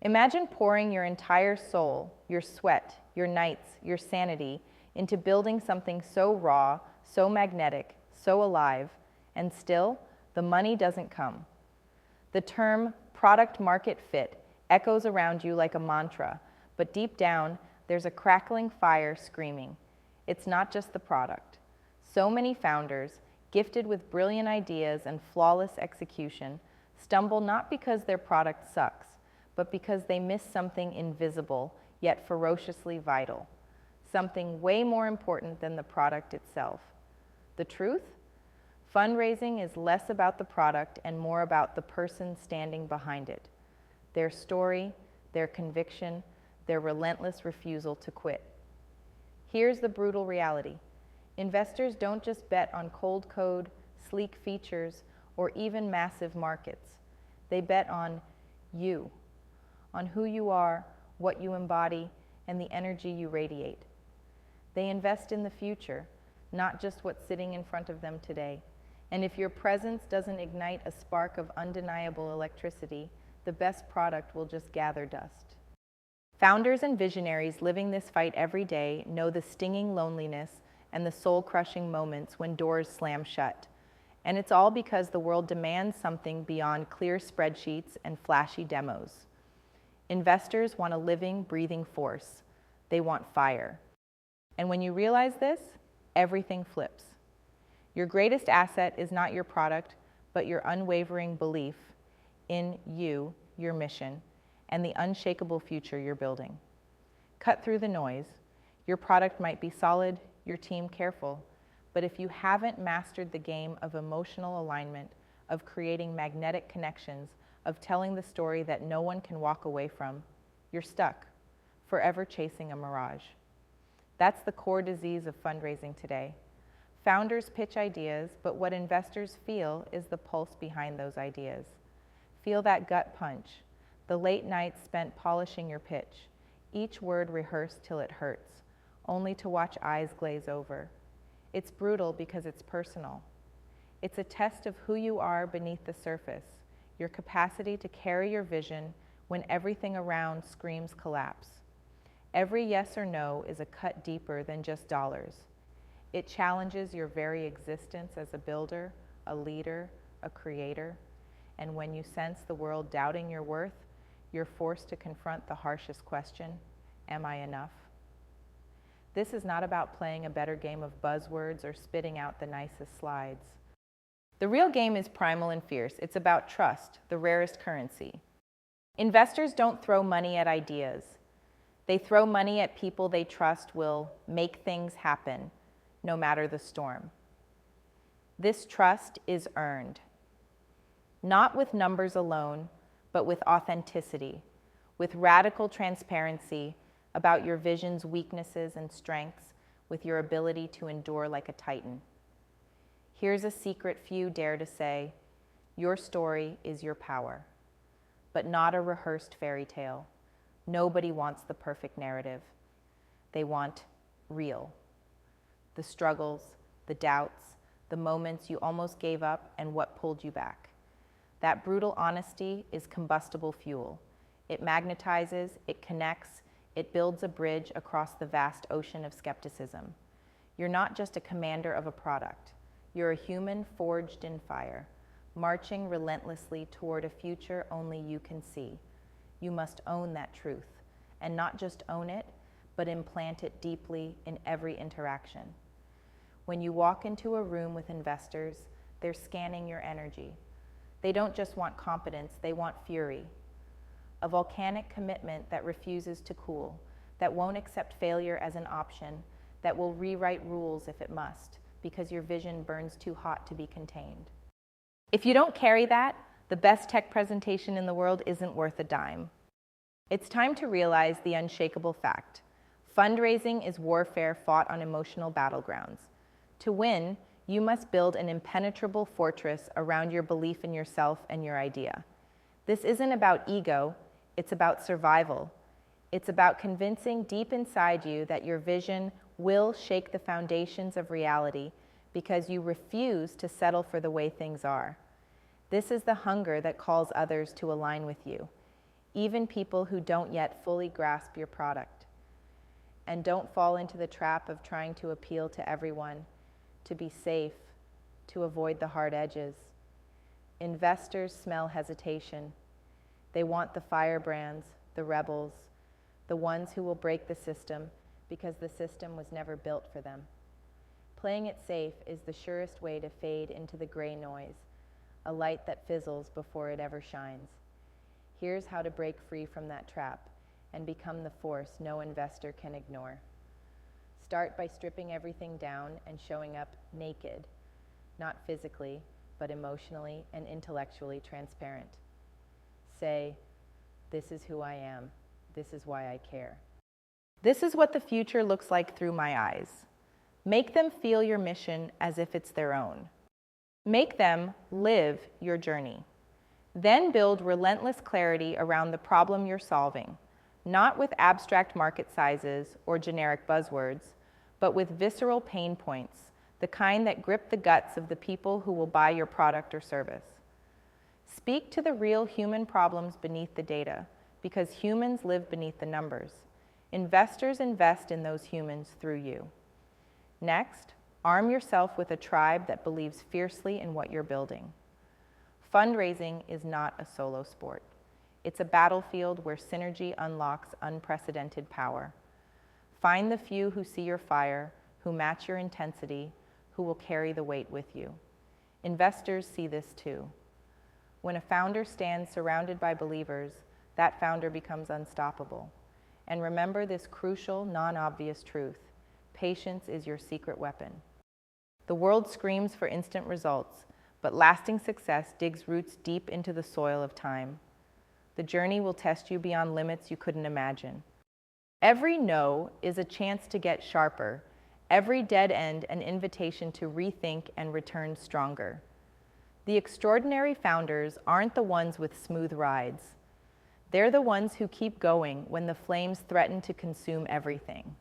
Imagine pouring your entire soul, your sweat, your nights, your sanity into building something so raw, so magnetic, so alive, and still, the money doesn't come. The term product market fit echoes around you like a mantra, but deep down, there's a crackling fire screaming. It's not just the product. So many founders, gifted with brilliant ideas and flawless execution, stumble not because their product sucks, but because they miss something invisible, yet ferociously vital. Something way more important than the product itself. The truth? Fundraising is less about the product and more about the person standing behind it. Their story, their conviction, their relentless refusal to quit. Here's the brutal reality. Investors don't just bet on cold code, sleek features, or even massive markets. They bet on you, on who you are, what you embody, and the energy you radiate. They invest in the future, not just what's sitting in front of them today. And if your presence doesn't ignite a spark of undeniable electricity, the best product will just gather dust. Founders and visionaries living this fight every day know the stinging loneliness and the soul-crushing moments when doors slam shut. And it's all because the world demands something beyond clear spreadsheets and flashy demos. Investors want a living, breathing force. They want fire. And when you realize this, everything flips. Your greatest asset is not your product, but your unwavering belief in you, your mission, and the unshakable future you're building. Cut through the noise. Your product might be solid, your team careful, but if you haven't mastered the game of emotional alignment, of creating magnetic connections, of telling the story that no one can walk away from, you're stuck, forever chasing a mirage. That's the core disease of fundraising today. Founders pitch ideas, but what investors feel is the pulse behind those ideas. Feel that gut punch, the late nights spent polishing your pitch, each word rehearsed till it hurts, only to watch eyes glaze over. It's brutal because it's personal. It's a test of who you are beneath the surface, your capacity to carry your vision when everything around screams collapse. Every yes or no is a cut deeper than just dollars. It challenges your very existence as a builder, a leader, a creator. And when you sense the world doubting your worth, you're forced to confront the harshest question, am I enough? This is not about playing a better game of buzzwords or spitting out the nicest slides. The real game is primal and fierce. It's about trust, the rarest currency. Investors don't throw money at ideas. They throw money at people they trust will make things happen, no matter the storm. This trust is earned, not with numbers alone, but with authenticity, with radical transparency about your vision's weaknesses and strengths, with your ability to endure like a titan. Here's a secret few dare to say: your story is your power, but not a rehearsed fairy tale. Nobody wants the perfect narrative. They want real. The struggles, the doubts, the moments you almost gave up, and what pulled you back. That brutal honesty is combustible fuel. It magnetizes, it connects, it builds a bridge across the vast ocean of skepticism. You're not just a commander of a product. You're a human forged in fire, marching relentlessly toward a future only you can see. You must own that truth, and not just own it, but implant it deeply in every interaction. When you walk into a room with investors, they're scanning your energy. They don't just want competence, they want fury. A volcanic commitment that refuses to cool, that won't accept failure as an option, that will rewrite rules if it must, because your vision burns too hot to be contained. If you don't carry that, the best tech presentation in the world isn't worth a dime. It's time to realize the unshakable fact. Fundraising is warfare fought on emotional battlegrounds. To win, you must build an impenetrable fortress around your belief in yourself and your idea. This isn't about ego, it's about survival. It's about convincing deep inside you that your vision will shake the foundations of reality because you refuse to settle for the way things are. This is the hunger that calls others to align with you. even people who don't yet fully grasp your product. And don't fall into the trap of trying to appeal to everyone, to be safe, to avoid the hard edges. Investors smell hesitation. They want the firebrands, the rebels, the ones who will break the system because the system was never built for them. Playing it safe is the surest way to fade into the gray noise, a light that fizzles before it ever shines. Here's how to break free from that trap and become the force no investor can ignore. Start by stripping everything down and showing up naked, not physically, but emotionally and intellectually transparent. Say, this is who I am. This is why I care. This is what the future looks like through my eyes. Make them feel your mission as if it's their own. Make them live your journey. Then build relentless clarity around the problem you're solving, not with abstract market sizes or generic buzzwords, but with visceral pain points, the kind that grip the guts of the people who will buy your product or service. Speak to the real human problems beneath the data, because humans live beneath the numbers. Investors invest in those humans through you. Next, arm yourself with a tribe that believes fiercely in what you're building. Fundraising is not a solo sport. It's a battlefield where synergy unlocks unprecedented power. Find the few who see your fire, who match your intensity, who will carry the weight with you. Investors see this too. When a founder stands surrounded by believers, that founder becomes unstoppable. And remember this crucial, non-obvious truth: patience is your secret weapon. The world screams for instant results, but lasting success digs roots deep into the soil of time. The journey will test you beyond limits you couldn't imagine. Every no is a chance to get sharper, every dead end an invitation to rethink and return stronger. The extraordinary founders aren't the ones with smooth rides. They're the ones who keep going when the flames threaten to consume everything.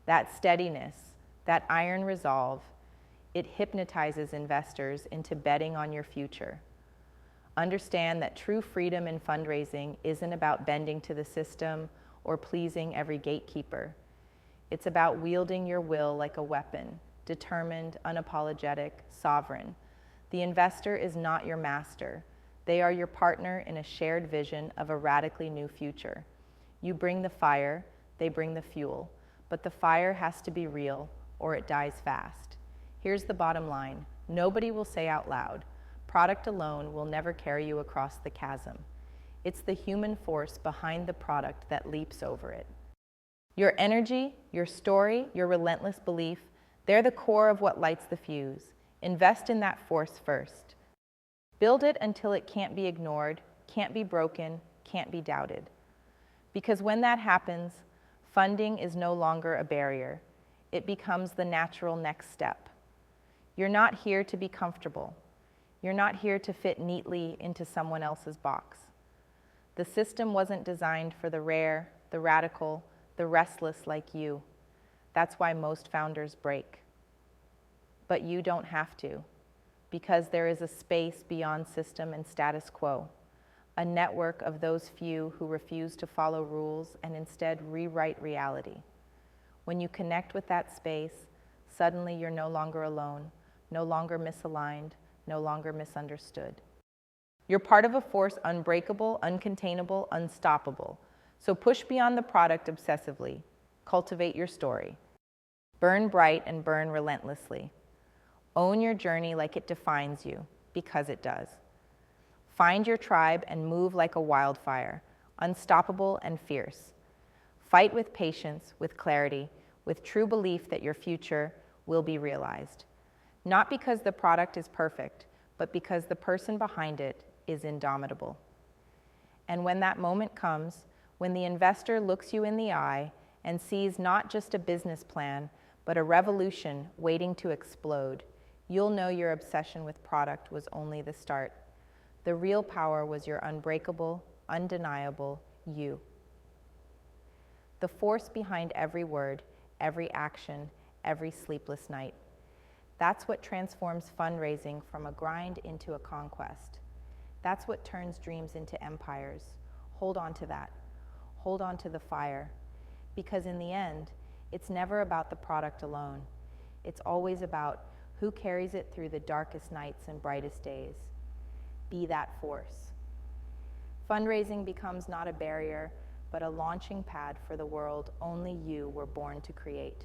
That steadiness, that iron resolve, it hypnotizes investors into betting on your future. Understand that true freedom in fundraising isn't about bending to the system or pleasing every gatekeeper. It's about wielding your will like a weapon, determined, unapologetic, sovereign. The investor is not your master. They are your partner in a shared vision of a radically new future. You bring the fire, they bring the fuel, but the fire has to be real or it dies fast. Here's the bottom line: nobody will say out loud, product alone will never carry you across the chasm. It's the human force behind the product that leaps over it. Your energy, your story, your relentless belief, they're the core of what lights the fuse. Invest in that force first. Build it until it can't be ignored, can't be broken, can't be doubted. Because when that happens, funding is no longer a barrier. It becomes the natural next step. You're not here to be comfortable. You're not here to fit neatly into someone else's box. The system wasn't designed for the rare, the radical, the restless like you. That's why most founders break. But you don't have to, because there is a space beyond system and status quo, a network of those few who refuse to follow rules and instead rewrite reality. When you connect with that space, suddenly you're no longer alone, no longer misaligned, no longer misunderstood. You're part of a force unbreakable, uncontainable, unstoppable. So push beyond the product obsessively. Cultivate your story. Burn bright and burn relentlessly. Own your journey like it defines you, because it does. Find your tribe and move like a wildfire, unstoppable and fierce. Fight with patience, with clarity, with true belief that your future will be realized. Not because the product is perfect, but because the person behind it is indomitable. And when that moment comes, when the investor looks you in the eye and sees not just a business plan, but a revolution waiting to explode, you'll know your obsession with product was only the start. The real power was your unbreakable, undeniable you. The force behind every word, every action, every sleepless night. That's what transforms fundraising from a grind into a conquest. That's what turns dreams into empires, Hold on to that. Hold on to the fire. Because in the end, it's never about the product alone. It's always about who carries it through the darkest nights and brightest days. Be that force. Fundraising becomes not a barrier, but a launching pad for the world only you were born to create.